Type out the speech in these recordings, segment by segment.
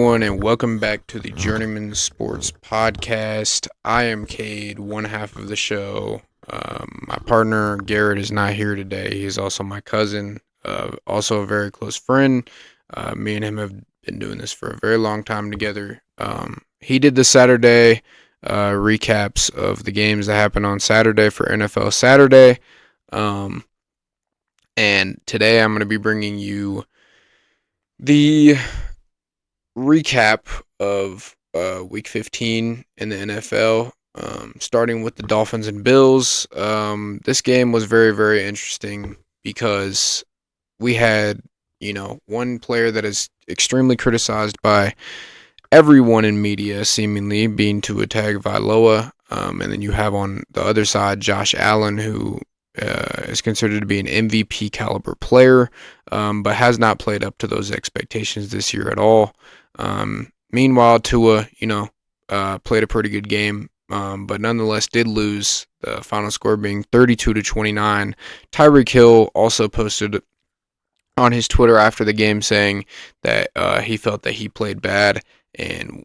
Everyone, and welcome back to the Journeymen Sports Podcast. I am Cade, one half of the show. My partner Garrett is not here today. He's also my cousin, also a very close friend. Me and him have been doing this for a very long time together. He did the Saturday recaps of the games that happened on Saturday for NFL Saturday. Um, and today I'm going to be bringing you the recap of Week 15 in the NFL, starting with the Dolphins and Bills. This game was very, very interesting because we had, one player that is extremely criticized by everyone in media, seemingly being Tua Tagovailoa, and then you have on the other side Josh Allen, who is considered to be an MVP caliber player, but has not played up to those expectations this year at all. Meanwhile, Tua, played a pretty good game, but nonetheless did lose. The final score being 32-29. Tyreek Hill also posted on his Twitter after the game saying that he felt that he played bad and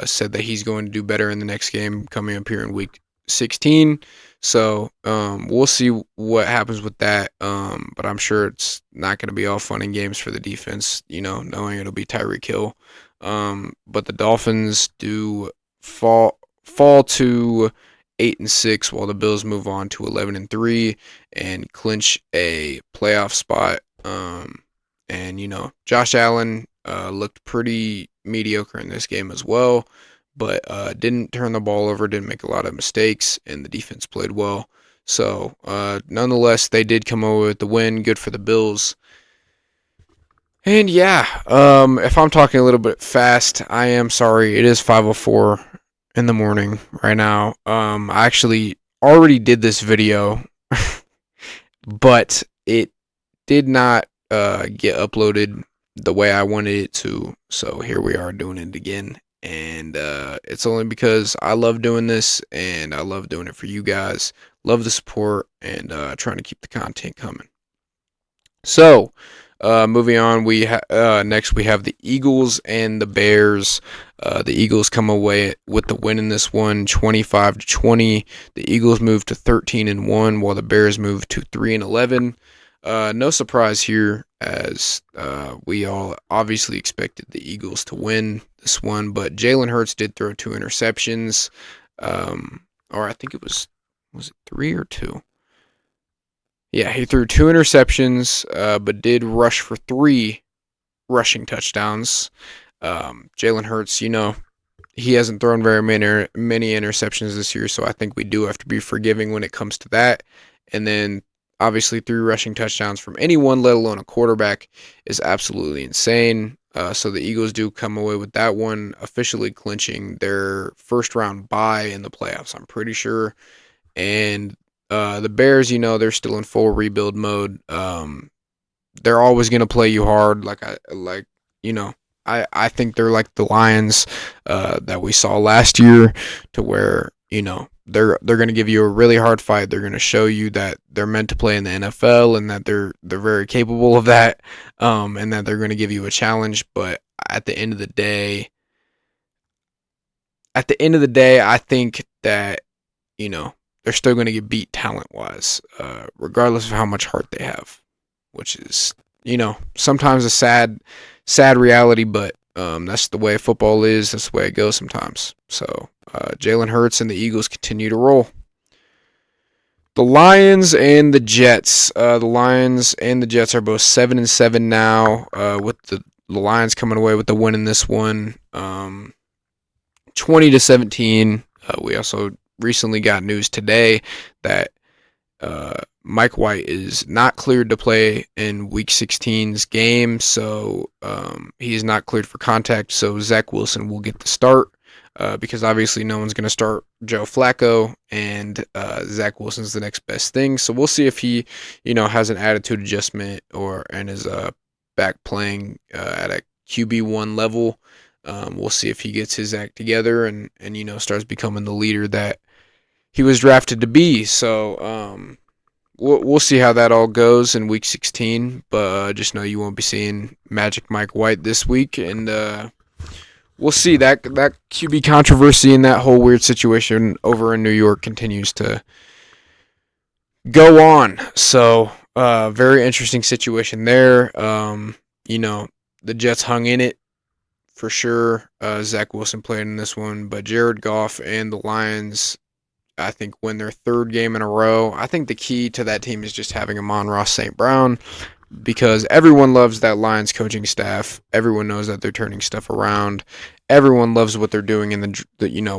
said that he's going to do better in the next game coming up here in Week 16. So we'll see what happens with that. But I'm sure it's not going to be all fun and games for the defense, knowing it'll be Tyreek Hill. But the Dolphins do fall to 8-6, while the Bills move on to 11-3 and clinch a playoff spot. And Josh Allen looked pretty mediocre in this game as well, but didn't turn the ball over, didn't make a lot of mistakes, and the defense played well. So nonetheless, they did come over with the win. Good for the Bills. And yeah, if I'm talking a little bit fast, I am sorry. It is 5:04 in the morning right now. I actually already did this video, but it did not get uploaded the way I wanted it to. So here we are doing it again. And it's only because I love doing this and I love doing it for you guys. Love the support and trying to keep the content coming. So, moving on, next we have the Eagles and the Bears. The Eagles come away with the win in this one, 25-20. The Eagles move to 13-1, while the Bears move to 3-11. No surprise here, as we all obviously expected the Eagles to win this one, but Jalen Hurts did throw 2 interceptions, or I think was it 3 or 2? Yeah, he threw 2 interceptions, but did rush for 3 rushing touchdowns. Jalen Hurts, he hasn't thrown very many interceptions this year, so I think we do have to be forgiving when it comes to that. And then, obviously, 3 rushing touchdowns from anyone, let alone a quarterback, is absolutely insane. So the Eagles do come away with that one, officially clinching their first round bye in the playoffs, I'm pretty sure. And the Bears, they're still in full rebuild mode. They're always going to play you hard. I think they're like the Lions that we saw last year, to where, they're going to give you a really hard fight. They're going to show you that they're meant to play in the NFL and that they're very capable of that, and that they're going to give you a challenge. But at the end of the day, I think that, they're still going to get beat talent-wise, regardless of how much heart they have, which is, sometimes a sad reality, but that's the way football is. That's the way it goes sometimes. So Jalen Hurts and the Eagles continue to roll. The Lions and the Jets. The Lions and the Jets are both 7-7 now, with the Lions coming away with the win in this one, 20-17. We also recently got news today that Mike White is not cleared to play in Week 16's game, so he is not cleared for contact. So Zach Wilson will get the start, because obviously no one's going to start Joe Flacco, and Zach Wilson's the next best thing. So we'll see if he, has an attitude adjustment and is back playing at a QB1 level. We'll see if he gets his act together and starts becoming the leader that he was drafted to be. So we'll see how that all goes in Week 16. But just know you won't be seeing Magic Mike White this week, and we'll see. That QB controversy and that whole weird situation over in New York continues to go on. So, very interesting situation there. The Jets hung in it for sure. Zach Wilson played in this one, but Jared Goff and the Lions, I think, win their third game in a row. I think the key to that team is just having Amon-Ra St. Brown, because everyone loves that Lions coaching staff. Everyone knows that they're turning stuff around. Everyone loves what they're doing in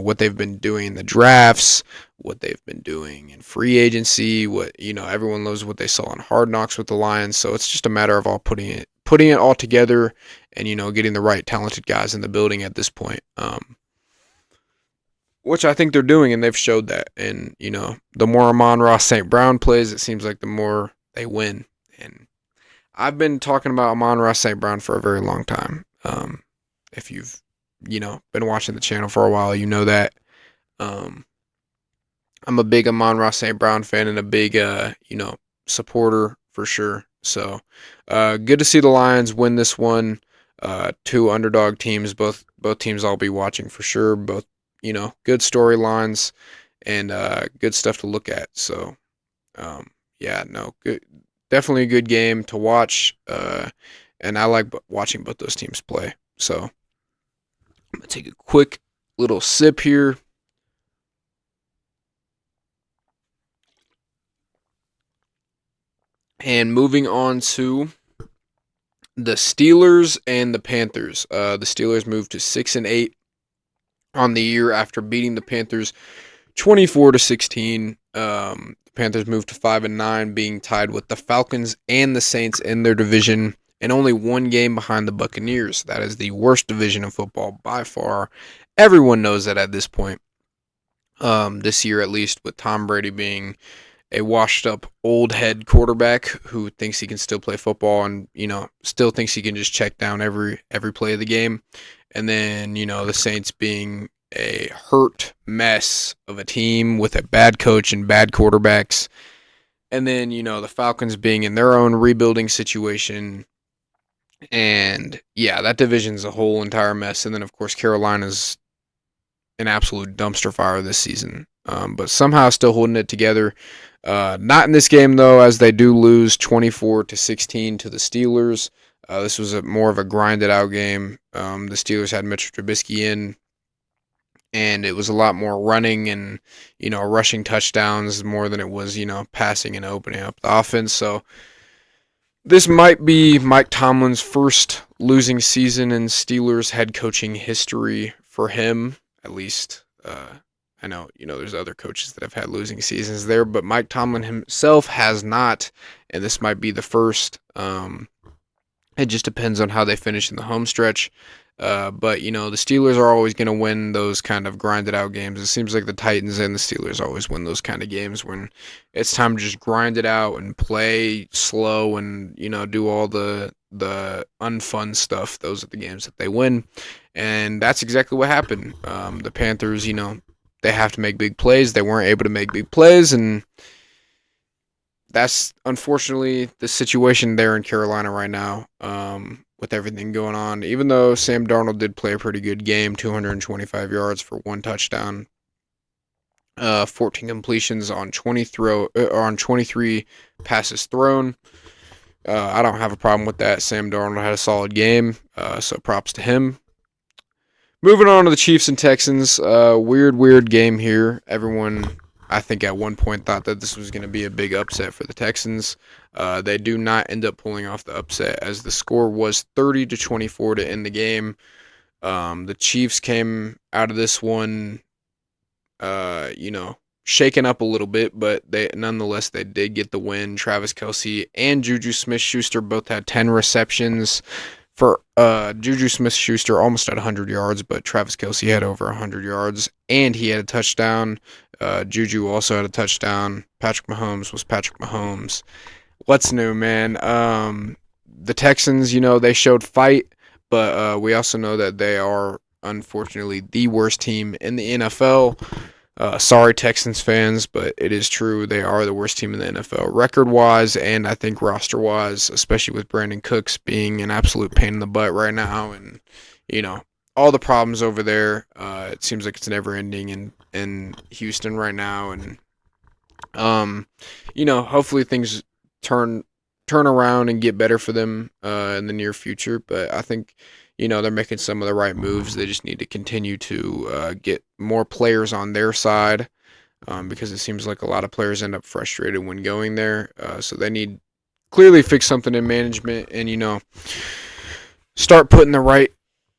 what they've been doing in the drafts, what they've been doing in free agency. Everyone loves what they saw on Hard Knocks with the Lions. So it's just a matter of all putting it all together, and getting the right talented guys in the building at this point. Which I think they're doing, and they've showed that. And the more Amon-Ra St. Brown plays, it seems like the more they win. And I've been talking about Amon-Ra St. Brown for a very long time. If you've, been watching the channel for a while, you know that. I'm a big Amon-Ra St. Brown fan and a big, supporter for sure. So, good to see the Lions win this one. Two underdog teams, both teams I'll be watching for sure. Both, good storylines and good stuff to look at. So, good. Definitely a good game to watch, and I like watching both those teams play. So I'm going to take a quick little sip here. And moving on to the Steelers and the Panthers. The Steelers moved to 6-8 on the year after beating the Panthers 24-16. The Panthers moved to 5-9, being tied with the Falcons and the Saints in their division, and only one game behind the Buccaneers. That is the worst division of football by far. Everyone knows that at this point. This year, at least, with Tom Brady being a washed-up old head quarterback who thinks he can still play football and still thinks he can just check down every play of the game, and then the Saints being a hurt mess of a team with a bad coach and bad quarterbacks. And then, the Falcons being in their own rebuilding situation. And yeah, that division's a whole entire mess. And then, of course, Carolina's an absolute dumpster fire this season. But somehow still holding it together. Not in this game, though, as they do lose 24-16 to the Steelers. This was more of a grinded out game. The Steelers had Mitchell Trubisky in, and it was a lot more running and, rushing touchdowns more than it was, passing and opening up the offense. So this might be Mike Tomlin's first losing season in Steelers head coaching history for him, at least. I know, there's other coaches that have had losing seasons there, but Mike Tomlin himself has not, and this might be the first. It just depends on how they finish in the home stretch. But, the Steelers are always going to win those kind of grinded out games. It seems like the Titans and the Steelers always win those kind of games when it's time to just grind it out and play slow and, do all the unfun stuff. Those are the games that they win. And that's exactly what happened. The Panthers, they have to make big plays. They weren't able to make big plays, and that's unfortunately the situation there in Carolina right now. With everything going on, even though Sam Darnold did play a pretty good game, 225 yards for one touchdown, 14 completions on 23 passes thrown. I don't have a problem with that. Sam Darnold had a solid game, so props to him. Moving on to the Chiefs and Texans, weird game here. Everyone, I think, at one point thought that this was going to be a big upset for the Texans. They do not end up pulling off the upset, as the score was 30-24 to end the game. The Chiefs came out of this one, shaken up a little bit, but nonetheless they did get the win. Travis Kelce and Juju Smith-Schuster both had 10 receptions. For Juju Smith-Schuster almost at 100 yards, but Travis Kelce had over 100 yards, and he had a touchdown. Juju also had a touchdown. Patrick Mahomes was Patrick Mahomes. What's new, man? The Texans, they showed fight, but we also know that they are, unfortunately, the worst team in the NFL. Sorry, Texans fans, but it is true. They are the worst team in the NFL record-wise, and I think roster-wise, especially with Brandon Cooks being an absolute pain in the butt right now, and, all the problems over there. It seems like it's never ending in Houston right now, and um, hopefully things turn turn around and get better for them in the near future. But I think they're making some of the right moves. They just need to continue to get more players on their side because it seems like a lot of players end up frustrated when going there. So they need clearly fix something in management and start putting the right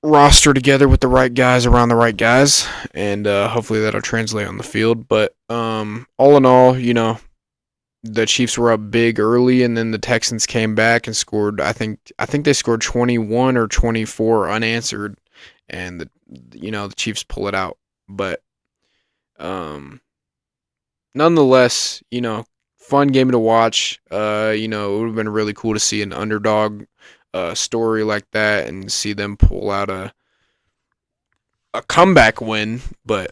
roster together with the right guys around the right guys, and hopefully that'll translate on the field. But all in all, the Chiefs were up big early, and then the Texans came back and scored. I think they scored 21 or 24 unanswered, and the Chiefs pull it out. But nonetheless, fun game to watch. It would have been really cool to see an underdog story like that and see them pull out a comeback win, but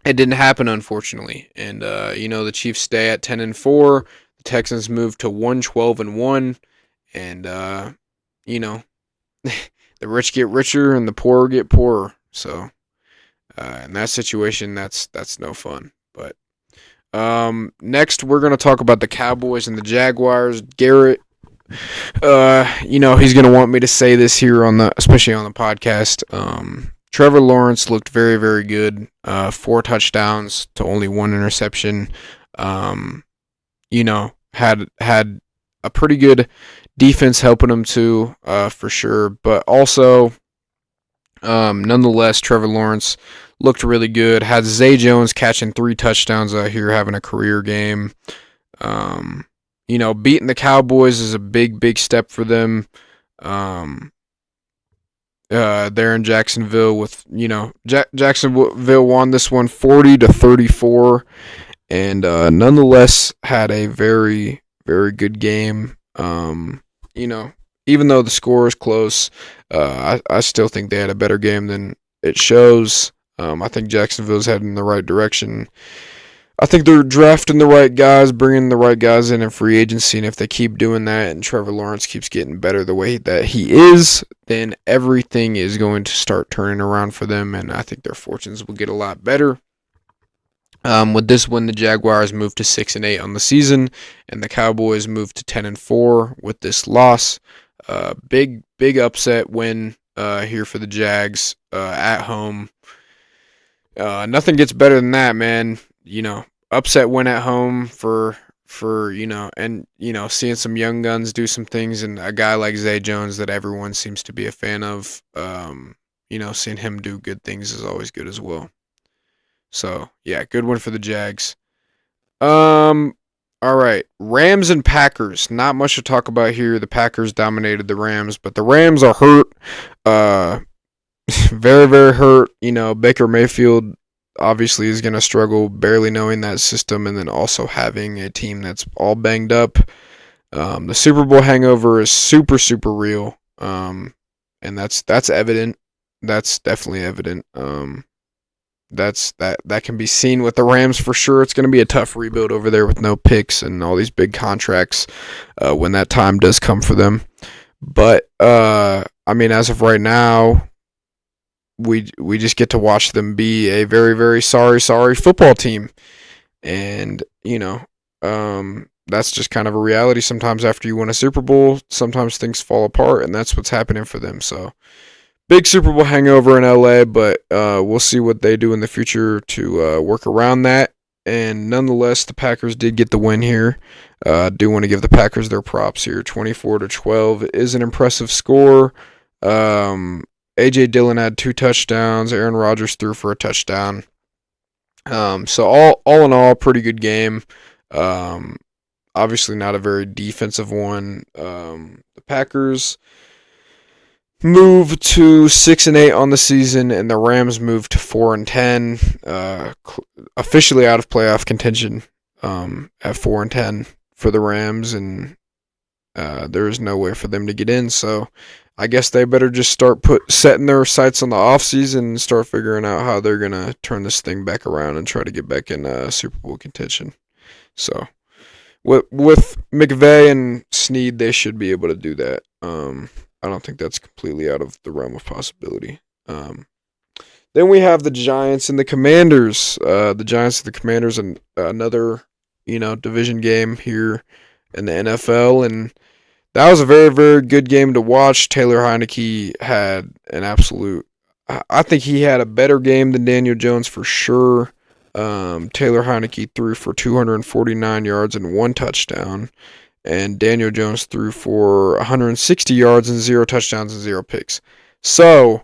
it didn't happen, unfortunately. And the Chiefs stay at 10-4. The Texans move to 1-12-1, and the rich get richer and the poor get poorer. So in that situation, that's no fun. But next, we're gonna talk about the Cowboys and the Jaguars. Garrett, he's gonna want me to say this here especially on the podcast. Trevor Lawrence looked very, very good. 4 touchdowns to only 1 interception. Had a pretty good defense helping him too, for sure. But also, nonetheless, Trevor Lawrence looked really good. Had Zay Jones catching 3 touchdowns out here, having a career game. Beating the Cowboys is a big, big step for them. There in Jacksonville with, Jacksonville won this one 40-34, and nonetheless had a very, very good game. Even though the score is close, I still think they had a better game than it shows. I think Jacksonville's heading in the right direction. I think they're drafting the right guys, bringing the right guys in free agency, and if they keep doing that and Trevor Lawrence keeps getting better the way that he is, then everything is going to start turning around for them, and I think their fortunes will get a lot better. With this win, the Jaguars moved to 6-8 on the season, and the Cowboys moved to 10-4 with this loss. Big upset win here for the Jags at home. Nothing gets better than that, man. Upset win at home for seeing some young guns do some things, and a guy like Zay Jones that everyone seems to be a fan of. Seeing him do good things is always good as well. So yeah, good one for the Jags. All right, Rams and Packers. Not much to talk about here. The Packers dominated the Rams, but the Rams are hurt. Very, very hurt. Baker Mayfield obviously is going to struggle barely knowing that system, and then also having a team that's all banged up. The Super Bowl hangover is super, super real, and that's evident. That's definitely evident. That can be seen with the Rams for sure. It's going to be a tough rebuild over there with no picks and all these big contracts when that time does come for them. But as of right now, we just get to watch them be a very, very sorry football team, and that's just kind of a reality. Sometimes after you win a Super Bowl, sometimes things fall apart, and that's what's happening for them. So big Super Bowl hangover in LA, but we'll see what they do in the future to work around that. And nonetheless, the Packers did get the win here. I do want to give the Packers their props here. 24-12 is an impressive score. A.J. Dillon had 2 touchdowns. Aaron Rodgers threw for a touchdown. So all in all, pretty good game. Obviously not a very defensive one. The Packers move to 6-8 on the season, and the Rams move to 4-10. Officially out of playoff contention at 4-10 for the Rams, and there is no way for them to get in. So I guess they better just start setting their sights on the offseason and start figuring out how they're going to turn this thing back around and try to get back in Super Bowl contention. So with McVay and Snead, they should be able to do that. I don't think that's completely out of the realm of possibility. Then we have the Giants and the Commanders. The Giants and the Commanders, and another division game here in the NFL, and that was a very, very good game to watch. Taylor Heineke had an absolute. I think he had a better game than Daniel Jones for sure. Taylor Heineke threw for 249 yards and 1 touchdown, and Daniel Jones threw for 160 yards and 0 touchdowns and 0 picks. So,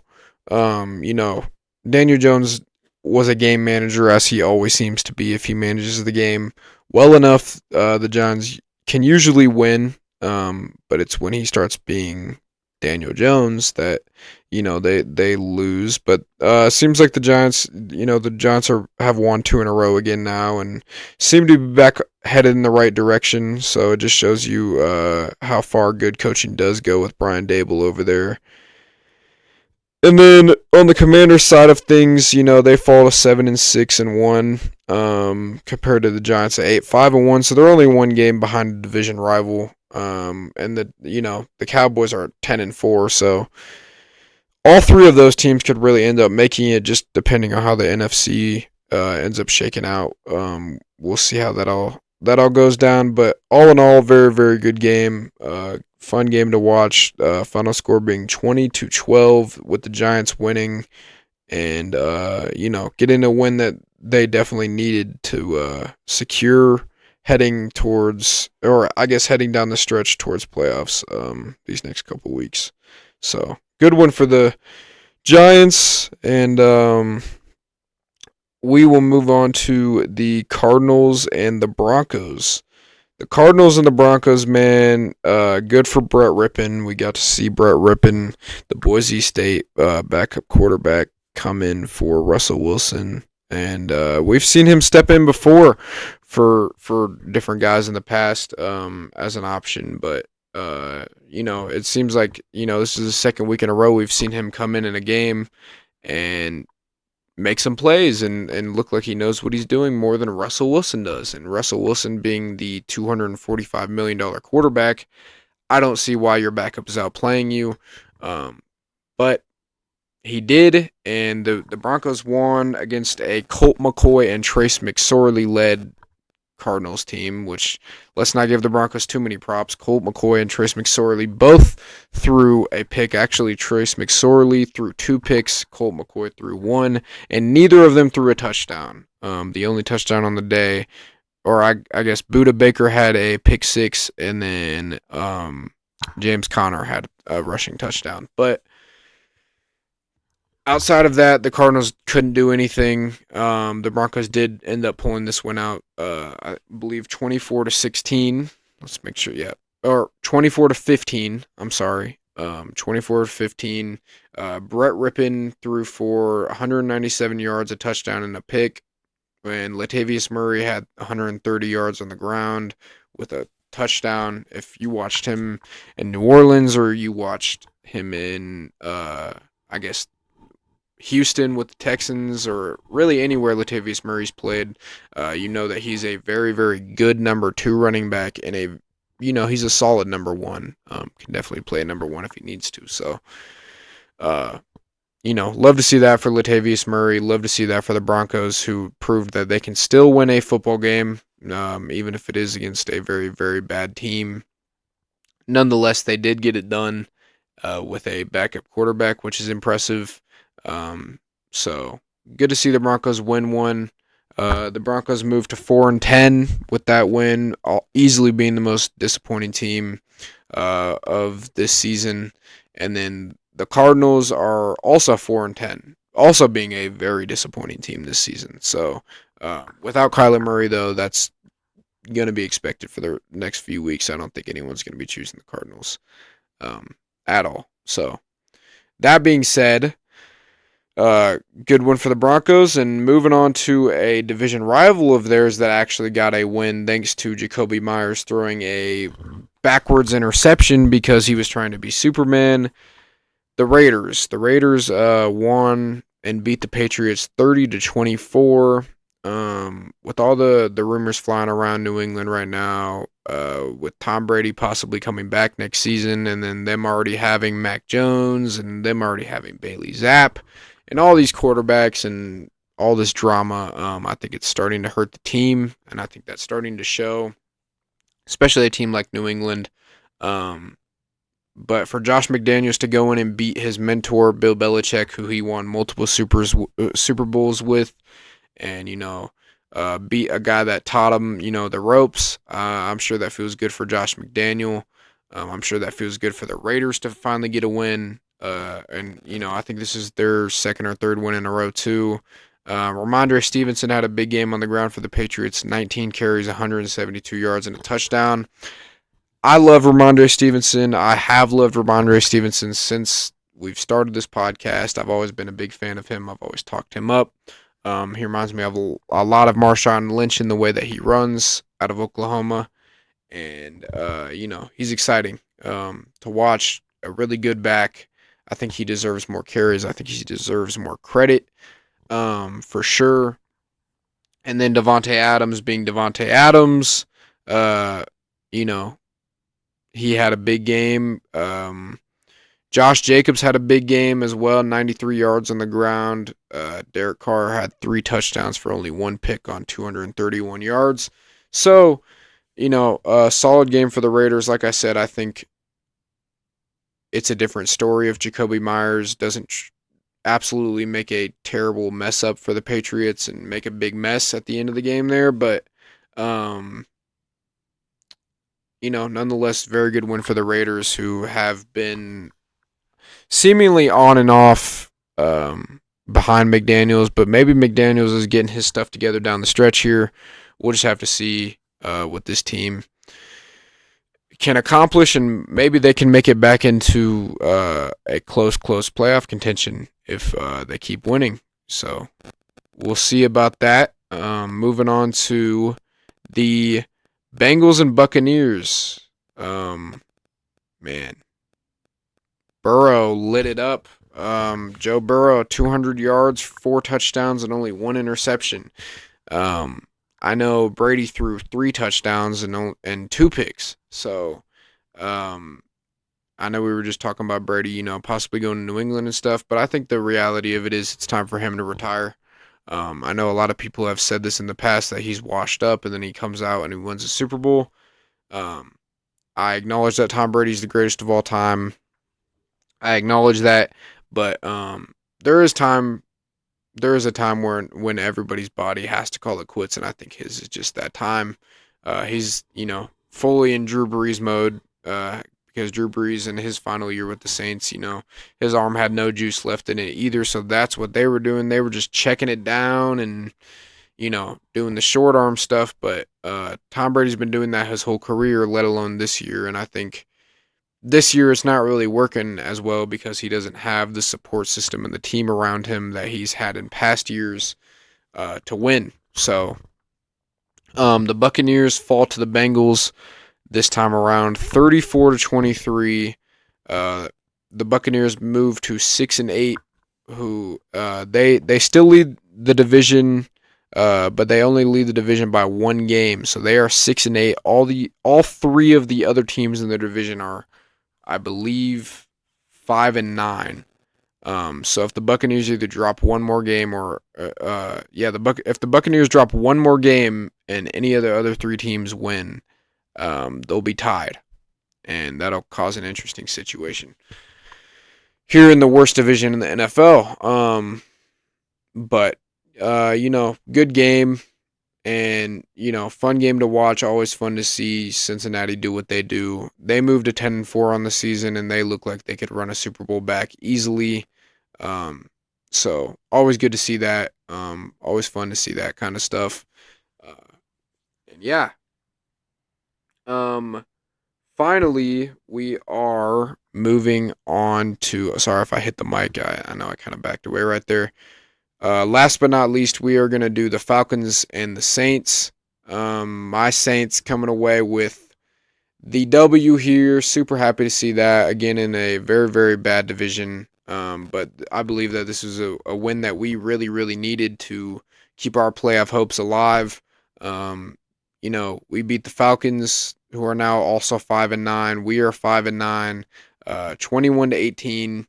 Daniel Jones was a game manager, as he always seems to be. If he manages the game well enough, the Giants can usually win. But it's when he starts being Daniel Jones that they lose. But seems like the Giants, have won 2 in a row again now, and seem to be back headed in the right direction. So it just shows you how far good coaching does go with Brian Dable over there. And then on the Commanders side of things, they fall to 7-6-1, compared to the Giants at 8-5-1. So they're only one game behind the division rival. And the Cowboys are 10-4. So all three of those teams could really end up making it, just depending on how the NFC ends up shaking out. We'll see how that all goes down. But all in all, very, very good game. Fun game to watch. Final score being 20-12 with the Giants winning, and getting a win that they definitely needed to secure heading towards, or I guess heading down the stretch towards playoffs these next couple weeks. So good one for the Giants, and we will move on to the Cardinals and the Broncos. The Cardinals and the Broncos, man, good for Brett Rippon. We got to see Brett Rippon, the Boise State backup quarterback, come in for Russell Wilson. And we've seen him step in before for different guys in the past as an option. But, it seems like, this is the second week in a row we've seen him come in a game and make some plays and look like he knows what he's doing more than Russell Wilson does. And Russell Wilson being the $245 million quarterback, I don't see why your backup is outplaying you. But he did, and the Broncos won against a Colt McCoy and Trace McSorley-led Cardinals team, which, let's not give the Broncos too many props. Colt McCoy and Trace McSorley both threw a pick. Actually, Trace McSorley threw 2 picks. Colt McCoy threw 1, and neither of them threw a touchdown. The only touchdown on the day, or I guess Budda Baker had a pick 6, and then James Conner had a rushing touchdown. But outside of that, the Cardinals couldn't do anything. The Broncos did end up pulling this one out, I believe 24-16. Let's make sure, yeah. Or 24-15, I'm sorry. 24-15. Brett Rippon threw for 197 yards, a touchdown, and a pick. And Latavius Murray had 130 yards on the ground with a touchdown. If you watched him in New Orleans, or you watched him in, Houston with the Texans, or really anywhere Latavius Murray's played, you know that he's a very, very good number 2 running back, and he's a solid number 1. Can definitely play a number 1 if he needs to. So, love to see that for Latavius Murray. Love to see that for the Broncos, who proved that they can still win a football game, even if it is against a very, very bad team. Nonetheless, they did get it done with a backup quarterback, which is impressive. So good to see the Broncos win one. The Broncos moved to 4-10 with that win, easily being the most disappointing team of this season. And then the Cardinals are also 4-10, also being a very disappointing team this season. So without Kyler Murray, though, that's going to be expected for the next few weeks. I don't think anyone's going to be choosing the Cardinals at all. So that being said, good one for the Broncos, and moving on to a division rival of theirs that actually got a win thanks to Jacoby Myers throwing a backwards interception because he was trying to be Superman. The Raiders won and beat the Patriots 30-24. with all the rumors flying around New England right now, with Tom Brady possibly coming back next season, and then them already having Mac Jones, and them already having Bailey Zapp, and all these quarterbacks and all this drama, I think it's starting to hurt the team, and I think that's starting to show, especially a team like New England. Um, but for Josh McDaniels to go in and beat his mentor Bill Belichick, who he won multiple Super Bowls with, and beat a guy that taught him the ropes. I'm sure that feels good for Josh McDaniel. I'm sure that feels good for the Raiders to finally get a win. And I think this is their second or third win in a row too. Ramondre Stevenson had a big game on the ground for the Patriots. 19 carries, 172 yards, and a touchdown. I love Ramondre Stevenson. I have loved Ramondre Stevenson since we've started this podcast. I've always been a big fan of him. I've always talked him up. He reminds me of a lot of Marshawn Lynch in the way that he runs out of Oklahoma. And, he's exciting to watch. A really good back. I think he deserves more carries. I think he deserves more credit for sure. And then Devontae Adams being Devontae Adams. Uh, you know, he had a big game. Josh Jacobs had a big game as well, 93 yards on the ground. Derek Carr had 3 touchdowns for only 1 pick on 231 yards. So, a solid game for the Raiders. Like I said, I think it's a different story if Jacoby Myers doesn't absolutely make a terrible mess up for the Patriots and make a big mess at the end of the game there. But, nonetheless, very good win for the Raiders, who have been seemingly on and off behind McDaniels, but maybe McDaniels is getting his stuff together down the stretch here. We'll just have to see what this team can accomplish, and maybe they can make it back into a close playoff contention if they keep winning. So we'll see about that. Moving on to the Bengals and Buccaneers. Man. Burrow lit it up. Joe Burrow, 200 yards, 4 touchdowns, and only 1 interception. I know Brady threw 3 touchdowns and 2 picks. So, I know we were just talking about Brady, possibly going to New England and stuff, but I think the reality of it is it's time for him to retire. I know a lot of people have said this in the past that he's washed up and then he comes out and he wins a Super Bowl. I acknowledge that Tom Brady's the greatest of all time. I acknowledge that, but there is a time when everybody's body has to call it quits, and I think his is just that time. He's fully in Drew Brees mode because Drew Brees in his final year with the Saints, his arm had no juice left in it either, so that's what they were doing. They were just checking it down and doing the short arm stuff, but Tom Brady's been doing that his whole career, let alone this year, and I think this year it's not really working as well because he doesn't have the support system and the team around him that he's had in past years to win. So the Buccaneers fall to the Bengals this time around, 34-23. The Buccaneers move to 6-8. Who they still lead the division, but they only lead the division by 1 game. So they are 6-8. All 3 of the other teams in the division are, I believe, 5-9. So if the Buccaneers either drop one more game or if the Buccaneers drop one more game and any of the other 3 teams win, they'll be tied, and that'll cause an interesting situation here in the worst division in the NFL. But good game. And, fun game to watch. Always fun to see Cincinnati do what they do. They moved to 10-4 on the season, and they look like they could run a Super Bowl back easily. So always good to see that. Always fun to see that kind of stuff. And yeah. Finally, we are moving on to. Sorry if I hit the mic. I know I kind of backed away right there. Last but not least, we are going to do the Falcons and the Saints. My Saints coming away with the W here. Super happy to see that. Again, in a very, very bad division. But I believe that this is a win that we really, really needed to keep our playoff hopes alive. We beat the Falcons, who are now also 5-9. We are 5-9, 21-18.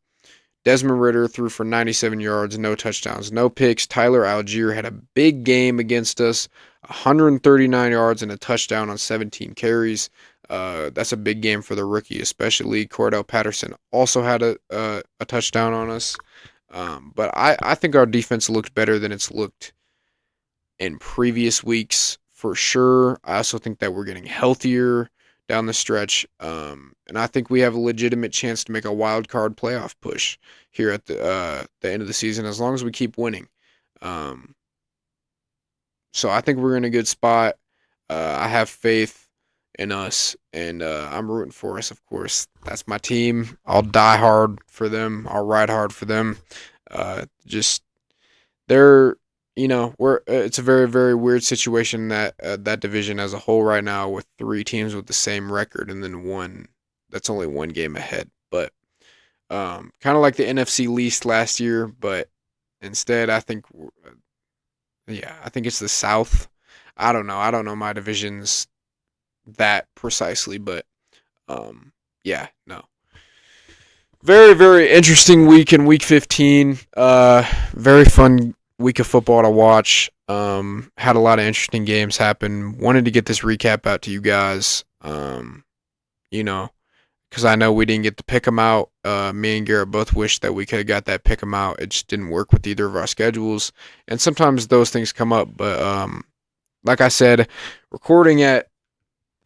Desmond Ridder threw for 97 yards, no touchdowns, no picks. Tyler Algier had a big game against us, 139 yards and a touchdown on 17 carries. That's a big game for the rookie, especially Cordell Patterson also had a touchdown on us. But I think our defense looked better than it's looked in previous weeks for sure. I also think that we're getting healthier down the stretch, and I think we have a legitimate chance to make a wild card playoff push here at the end of the season as long as we keep winning. Um, so I think we're in a good spot. I have faith in us, and I'm rooting for us. Of course, that's my team. I'll die hard for them. I'll ride hard for them. Just they're we're it's a very very weird situation that that division as a whole right now with three teams with the same record and then one that's only one game ahead. But kind of like the NFC least last year, but instead I think yeah, I think it's the South. I don't know. I don't know my divisions that precisely, but yeah, no. Very, very interesting week in week 15. Very fun week of football to watch. Had a lot of interesting games happen. Wanted to get this recap out to you guys. You know, because I know we didn't get to pick them out. Me and Garrett both wish that we could have got that pick them out. It just didn't work with either of our schedules. And sometimes those things come up. But like I said, recording at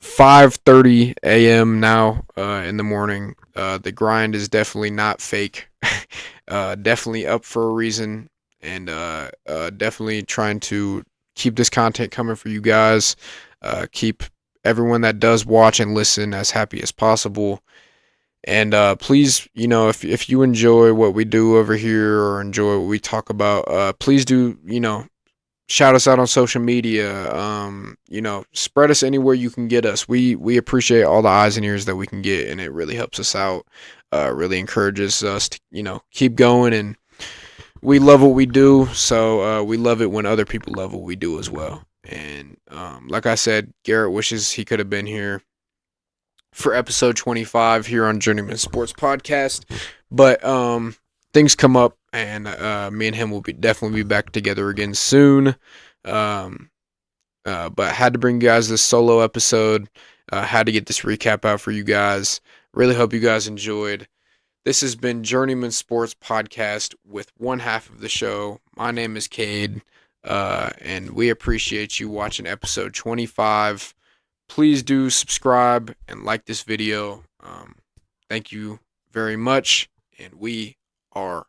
5:30 a.m. now in the morning. The grind is definitely not fake. Definitely up for a reason, and definitely trying to keep this content coming for you guys. Keep everyone that does watch and listen as happy as possible. And please, if you enjoy what we do over here or enjoy what we talk about, please do, shout us out on social media. Spread us anywhere you can get us. We appreciate all the eyes and ears that we can get, and it really helps us out. Really encourages us to keep going, and we love what we do. So we love it when other people love what we do as well. And like I said, Garrett wishes he could have been here for episode 25 here on Journeymen Sports Podcast, but things come up, and me and him will definitely be back together again soon. But had to bring you guys this solo episode. Had to get this recap out for you guys. Really hope you guys enjoyed. This has been Journeyman Sports Podcast with one half of the show. My name is Cade, and we appreciate you watching episode 25. Please do subscribe and like this video. Thank you very much, and we are